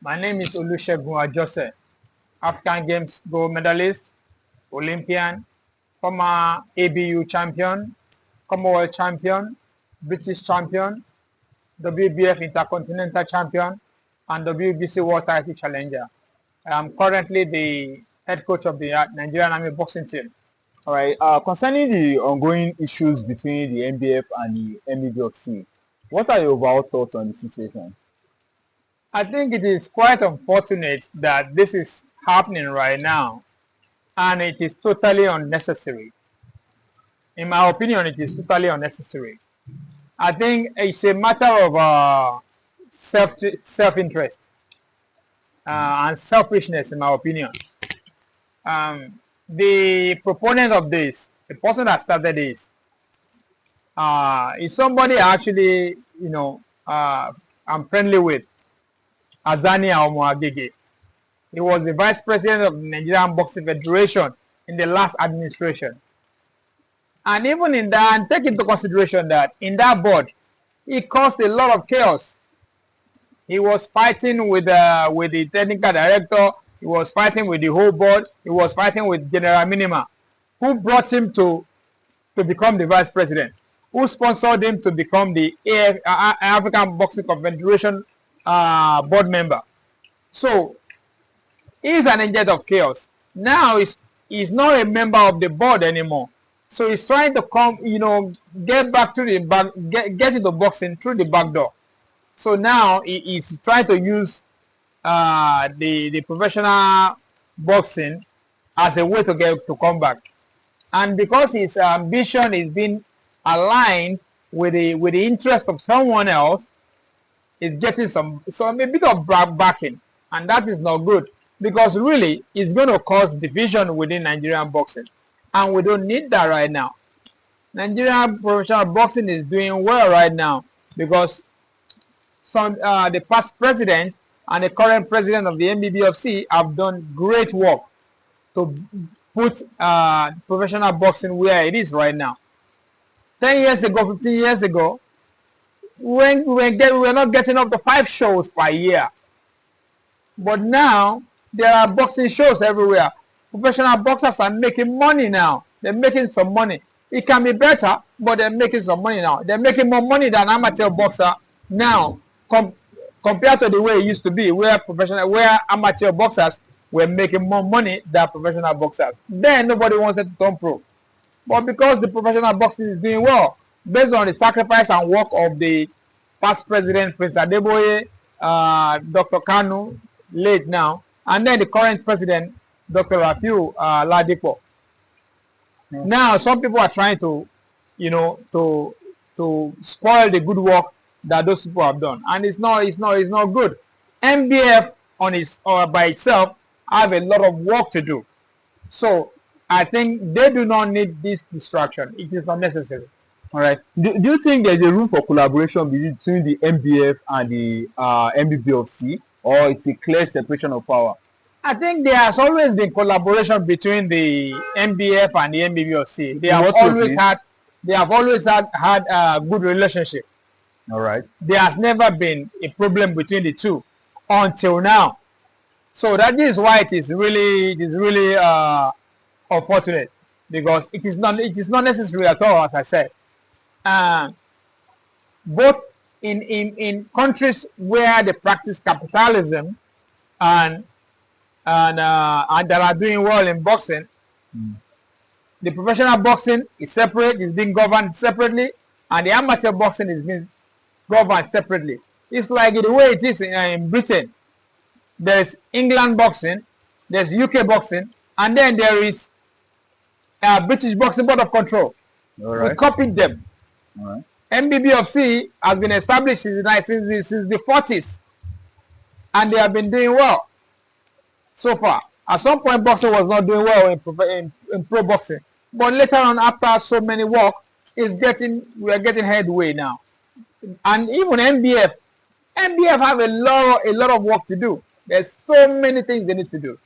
My name is Oluwasegun Ajose, African Games gold medalist, Olympian, former ABU champion, Commonwealth champion, British champion, WBF Intercontinental champion, and WBC World Title challenger. I am currently the head coach of the Nigerian Army boxing team. All right. Concerning the ongoing issues between the NBF and the NBBofC, what are your overall thoughts on the situation? I think it is quite unfortunate that this is happening right now, and it is totally unnecessary. In my opinion, it is totally unnecessary. I think it's a matter of self-interest and selfishness, in my opinion. The proponent of this, the person that started this, is somebody actually, I'm friendly with, Azania Omoagege. He was the vice president of the Nigerian Boxing Federation in the last administration. And even in that, and take into consideration that in that board, it caused a lot of chaos. He was fighting with the technical director. He was fighting with the whole board. He was fighting with General Minima, who brought him to become the vice president, who sponsored him to become the African Boxing Confederation board member. So he's an agent of chaos. Now he's not a member of the board anymore. So he's trying to come, get back to the back, get into boxing through the back door. So now he's trying to use the professional boxing as a way to come back. And because his ambition is being aligned with the interest of someone else, is getting some a bit of backing, and that is not good, because really it's going to cause division within Nigerian boxing, and we don't need that right now. Nigerian professional boxing is doing well right now because the past president and the current president of the NBBofC have done great work to put professional boxing where it is right now. 10 years ago, 15 years ago, when we were not getting up to 5 shows per year. But now there are boxing shows everywhere. Professional boxers are making money now. They're making some money. It can be better, but they're making some money now. They're making more money than amateur boxer now, compared to the way it used to be, where amateur boxers were making more money than professional boxers. Then nobody wanted to turn pro. But because the professional boxing is doing well, based on the sacrifice and work of the past president, Prince Adeboye, Dr. Kanu, late now, and then the current president, Dr. Rafiu Ladipo. Now, some people are trying to, to spoil the good work that those people have done, and it's not good. NBF by itself have a lot of work to do, so I think they do not need this distraction. It is unnecessary. All right. Do you think there's a room for collaboration between the NBF and the NBBofC, or it's a clear separation of power? I think there has always been collaboration between the NBF and the NBBofC. They have always had a good relationship. All right. There has never been a problem between the two until now. So that is why it is really unfortunate, because it is not necessary at all, as I said. Both in countries where they practice capitalism and that are doing well in boxing, the professional boxing is separate, is being governed separately, and the amateur boxing is being governed separately. It's like the way it is in Britain. There's England boxing, there's UK boxing, and then there is British Boxing Board of Control. All right. We copied them. All right. NBBofC has been established since the 40s, and they have been doing well so far. At some point, boxing was not doing well in pro boxing, but later on, after so many work, we are getting headway now. And even NBF have a lot of work to do. There's so many things they need to do.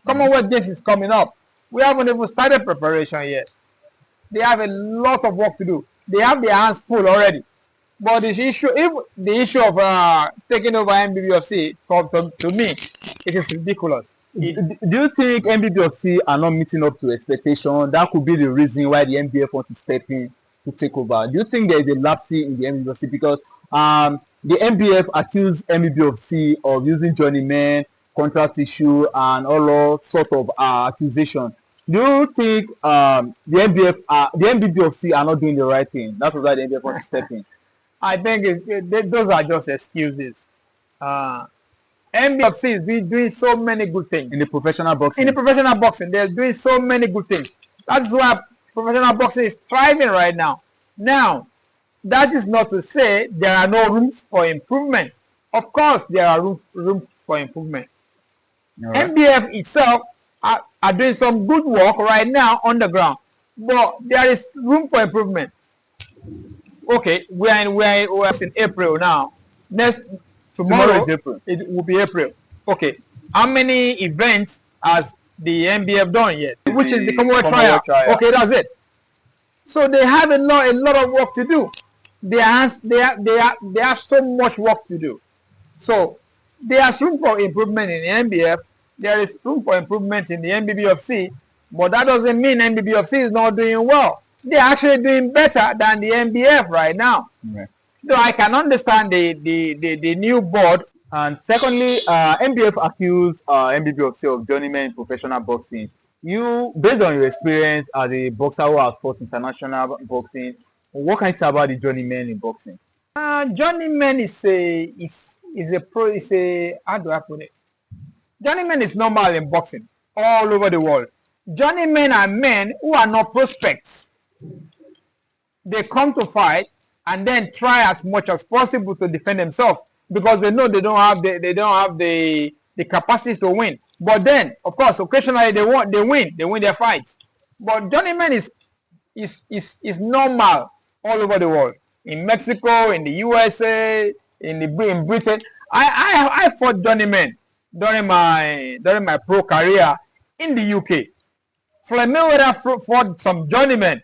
Commonwealth Games is coming up. We haven't even started preparation yet. They have a lot of work to do. They have their hands full already. But the issue of taking over NBBofC, to me, it is ridiculous. Do you think NBBofC are not meeting up to expectation? That could be the reason why the NBF want to step in to take over. Do you think there is a lapse in the NBBofC because the NBF accused NBBofC of using journeymen, contract issue, and all sort of accusation? Do you think the NBBofC are not doing the right thing? That's why the NBF want to step in. I think those are just excuses. NBFC is doing so many good things in the professional boxing. They're doing so many good things. That's why professional boxing is thriving right now. Now, that is not to say there are no rooms for improvement. Of course, there are rooms for improvement. Right. NBF itself are doing some good work right now on the ground, but there is room for improvement. Okay, we are in April now. Tomorrow is April. It will be April. Okay, how many events has the NBF done yet? Which is the Commonwealth trial. Okay, that's it. So they have a lot of work to do. They have so much work to do. So there's room for improvement in the NBF. There is room for improvement in the NBBofC, but that doesn't mean NBBofC is not doing well. They're actually doing better than the NBF right now. Okay. So I can understand the new board. And secondly, NBF accused NBBofC of journeyman in professional boxing. You, based on your experience as a boxer who has fought international boxing, what can you say about the journeyman in boxing? Journeyman how do I put it? Journeyman is normal in boxing all over the world. Journeymen are men who are not prospects. They come to fight and then try as much as possible to defend themselves because they know they don't have the capacity to win. But then, of course, occasionally they win their fights. But journeyman is normal all over the world. In Mexico, in the USA, in Britain. I fought journeymen during my pro career in the UK. Floyd Mayweather fought some journeymen.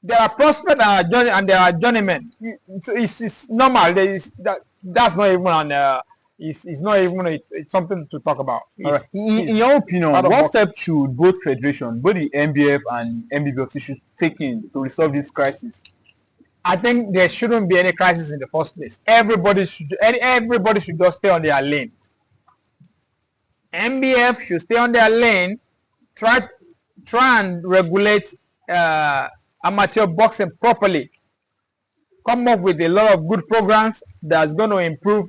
There are prospects and there are journeymen. It's normal. That's not even it's not even something to talk about. Right. In your opinion, what steps should both federations, both the NBF and NBBofC, should take in to resolve this crisis? I think there shouldn't be any crisis in the first place. Everybody should just stay on their lane. NBF should stay on their lane. Try and regulate amateur boxing properly. Come up with a lot of good programs that's going to improve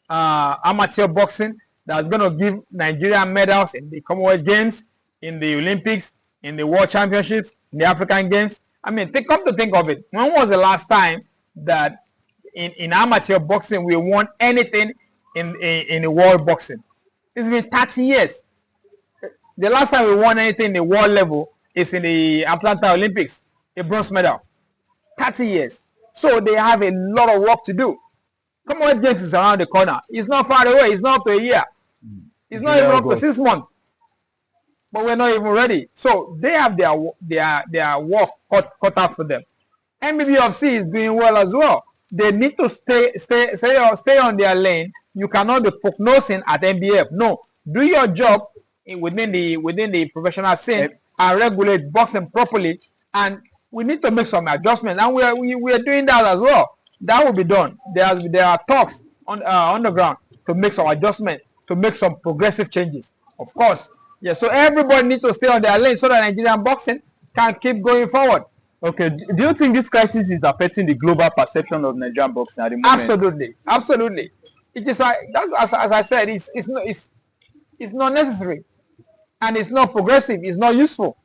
amateur boxing, that's going to give Nigeria medals in the Commonwealth Games, in the Olympics, in the World Championships, in the African Games. I mean, come to think of it, when was the last time that in amateur boxing we won anything in the world boxing? It's been 30 years. The last time we won anything in the world level is in the Atlanta Olympics, a bronze medal. 30 years. So they have a lot of work to do. Commonwealth Games is around the corner. It's not far away. It's not up to a year. It's not even up to 6 months. But we're not even ready. So they have their work cut out for them. NBBofC is doing well as well. They need to stay on their lane. You cannot be prognosing at NBF. No, do your job within the professional scene and regulate boxing properly. And we need to make some adjustments, and we are doing that as well. That will be done. There are talks on the ground to make some adjustments, to make some progressive changes. Of course, yeah. So everybody needs to stay on their lane so that Nigerian boxing can keep going forward. Okay. Do you think this crisis is affecting the global perception of Nigerian boxing at the moment? Absolutely. It is like as I said, it's not necessary, and it's not progressive. It's not useful.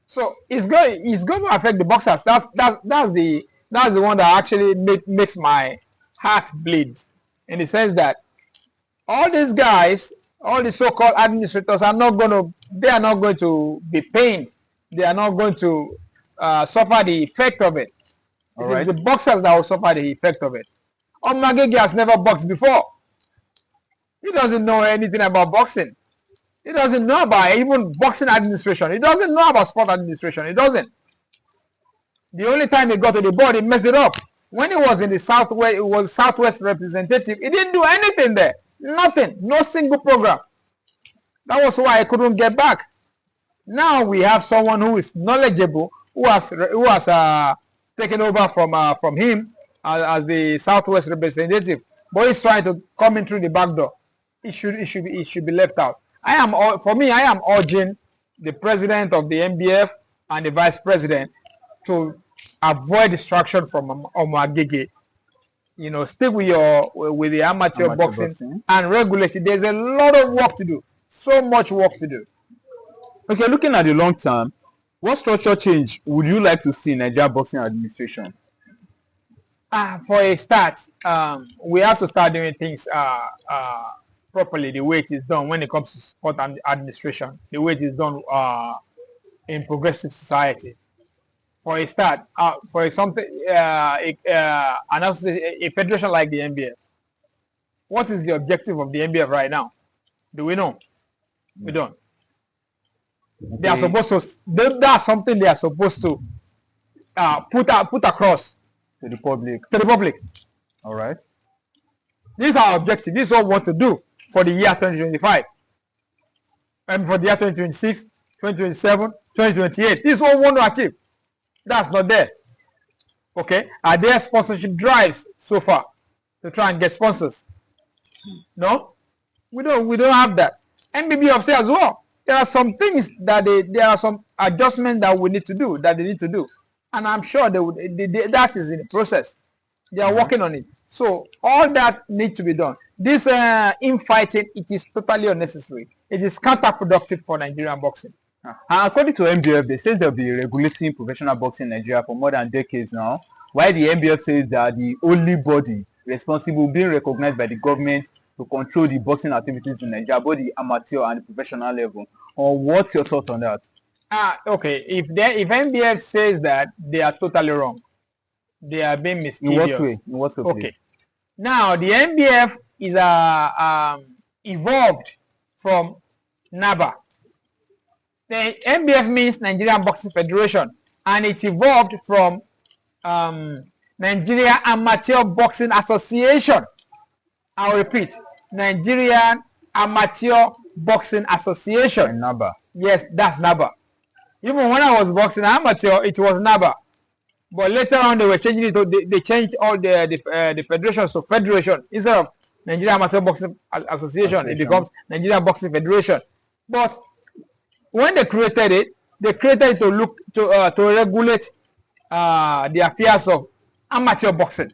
So it's going to affect the boxers. That's the one that actually makes my heart bleed, in the sense that all these guys, all the so-called administrators they are not going to be pained. They are not going to suffer the effect of it. It is the boxers that will suffer the effect of it. Omagege has never boxed before. He doesn't know anything about boxing. He doesn't know about even boxing administration. He doesn't know about sport administration. He doesn't. The only time he got to the board, he messed it up When he was in the Southwest, it was Southwest representative. He didn't do anything there. Nothing. No single program. That was why I couldn't get back. Now we have someone who is knowledgeable, who has taken over from him as the Southwest representative, but he's trying to come in through the back door. It should be left out. I am urging the president of the NBF and the vice president to avoid distraction from Agege. You know, stick with the amateur boxing and regulate it. There's a lot of work to do. So much work to do. Okay, looking at the long term, what structural change would you like to see in Nigeria boxing administration? For a start, we have to start doing things properly, the way it is done when it comes to sport and administration, the way it is done in progressive society. For a start, for something, a federation like the NBF, what is the objective of the NBF right now? Do we know? We don't. Okay. They are supposed to. That's something they are supposed to put across to the public. To the public. All right. This is our objective. This is what we want to do for the year 2025, and for the year 2026, 2027, 2028. This is what we want to achieve. That's not there. Okay. Are there sponsorship drives so far to try and get sponsors? No. We don't have that. NBBofC as well. There are some things that there are some adjustments that we need to do, that they need to do, and I'm sure that is in the process. They are working on it. So all that needs to be done. This infighting, it is totally unnecessary. It is counterproductive for Nigerian boxing. According to NBF, they say they'll be regulating professional boxing in Nigeria for more than decades now. While the NBF says that the only body responsible being recognized by the government to control the boxing activities in Nigeria, both the amateur and the professional level. Or what's your thought on that? Okay. If NBF says that, they are totally wrong. They are being mischievous. In what way? Okay. Now the NBF is evolved from NABA. The NBF means Nigerian Boxing Federation, and it evolved from Nigeria Amateur Boxing Association. I'll repeat, Nigerian Amateur Boxing Association. And NABA. Yes, that's NABA. Even when I was boxing amateur, it was NABA. But later on, they were changing it. They changed all the federations to federation. Instead of Nigerian Amateur Boxing Association, it becomes Nigerian Boxing Federation. But when they created it to regulate the affairs of amateur boxing.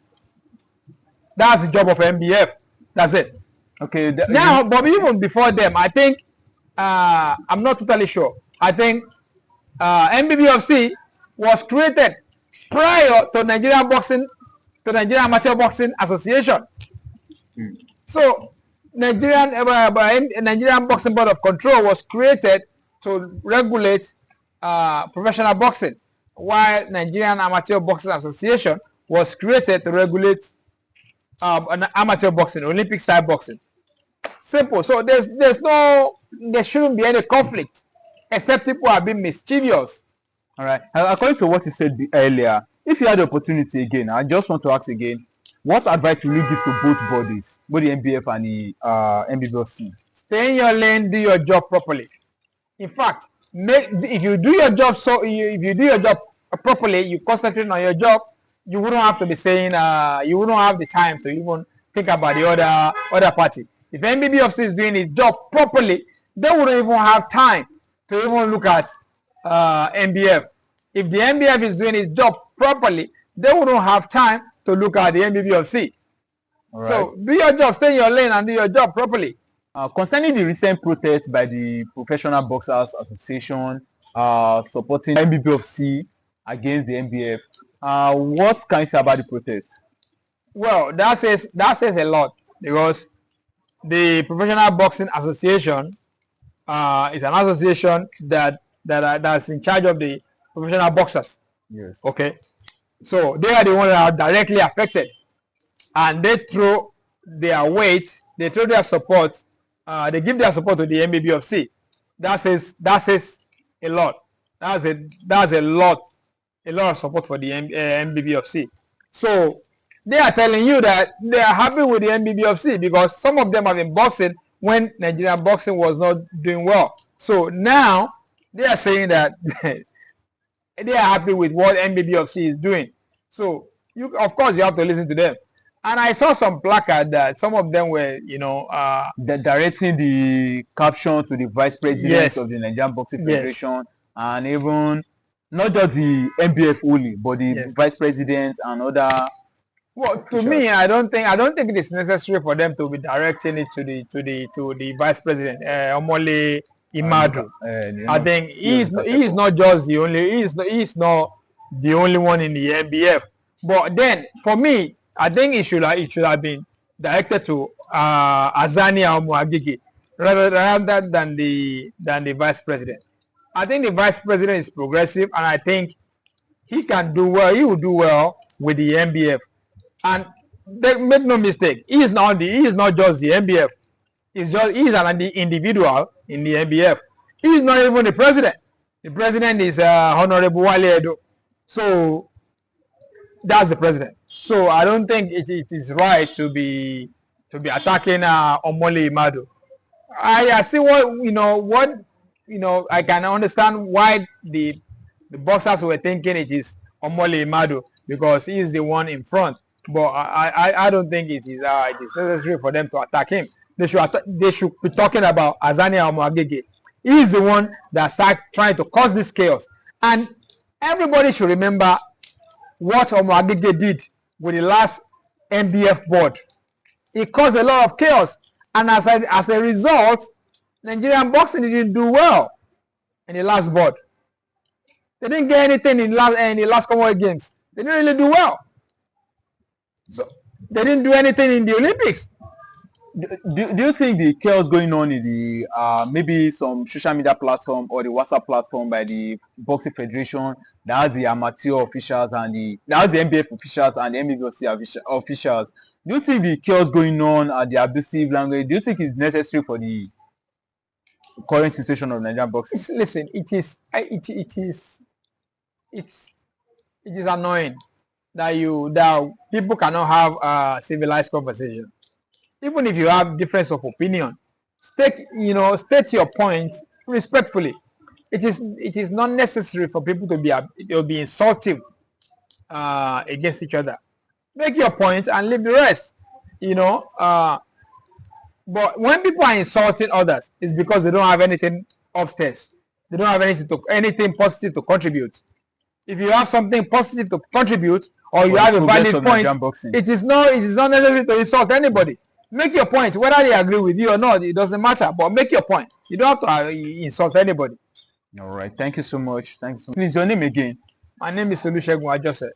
That's the job of NBF. That's it. Okay. Now, but even before them, I think I'm not totally sure. I think NBBofC was created prior to Nigerian Amateur Boxing Association. So Nigerian Boxing Board of Control was created to regulate professional boxing, while Nigerian Amateur Boxing Association was created to regulate amateur boxing, Olympic style boxing. Simple. So there shouldn't be any conflict, except people are being mischievous. All right. According to what you said earlier, if you had the opportunity again, I just want to ask again, what advice will you give to both bodies, both the NBF and the NBBofC? Stay in your lane, do your job properly. In fact, if you do your job properly, you concentrate on your job, you wouldn't have to be saying you wouldn't have the time to even think about the other party. If NBBofC is doing its job properly, they wouldn't even have time to even look at NBF. If the NBF is doing its job properly, they wouldn't have time to look at the NBBofC. Right. So do your job, stay in your lane, and do your job properly. Concerning the recent protests by the Professional Boxers Association supporting NBBofC against the NBF, what can you say about the protest? Well, that says a lot, because the Professional Boxing Association is an association that's in charge of the professional boxers. Yes. Okay. So they are the ones that are directly affected, and they throw their weight, they throw their support, they give their support to the NBBofC. That says a lot. That's a lot of support for the NBBofC. So they are telling you that they are happy with the NBBofC because some of them have been boxing when Nigerian boxing was not doing well. So now they are saying that they are happy with what NBBofC is doing. So you, of course, you have to listen to them. And I saw some placard that some of them were, directing the caption to the vice president yes, of the Nigerian Boxing yes, Federation, and even not just the NBF only, but the yes. vice president and other. Well, to me, I don't think it is necessary for them to be directing it to the vice president, Omole Imadu. I think he is not just the only he is not the only one in the NBF. But then for me, I think it should have been directed to Azani Omoagege rather than the vice president. I think the vice president is progressive, and I think he can do well. He will do well with the NBF. And make no mistake, he is not just the NBF. He is an individual in the NBF. He is not even the president. The president is Honorable Wale Edo. So that's the president. So I don't think it is right to be attacking Omole Imadu. I see I can understand why the boxers were thinking it is Omole Imadu because he is the one in front. But I don't think it is necessary for them to attack him. They should be talking about Azani Omoagege. He is the one that started trying to cause this chaos. And everybody should remember what Omoagege did with the last NBF board. It caused a lot of chaos. And as a result, Nigerian boxing didn't do well in the last board. They didn't get anything in the last Commonwealth Games. They didn't really do well. So they didn't do anything in the Olympics. Do you think the chaos going on in the maybe some social media platform or the WhatsApp platform by the Boxing Federation, that has the amateur officials and the NBF officials and the NBBofC officials, do you think the chaos going on and the abusive language, do you think it's necessary for the current situation of Nigerian boxing? Listen, it is annoying that people cannot have a civilized conversation. Even if you have difference of opinion, state your point respectfully. It is not necessary for people to be insultive against each other. Make your point and leave the rest. But when people are insulting others, it's because they don't have anything upstairs. They don't have anything positive to contribute. If you have something positive to contribute, or you have a valid point, it is not necessary to insult anybody. Make your point, whether they agree with you or not, it doesn't matter. But make your point. You don't have to insult anybody. All right. Thank you so much. Thanks. Please, your name again. My name is Oluwasegun Ajose.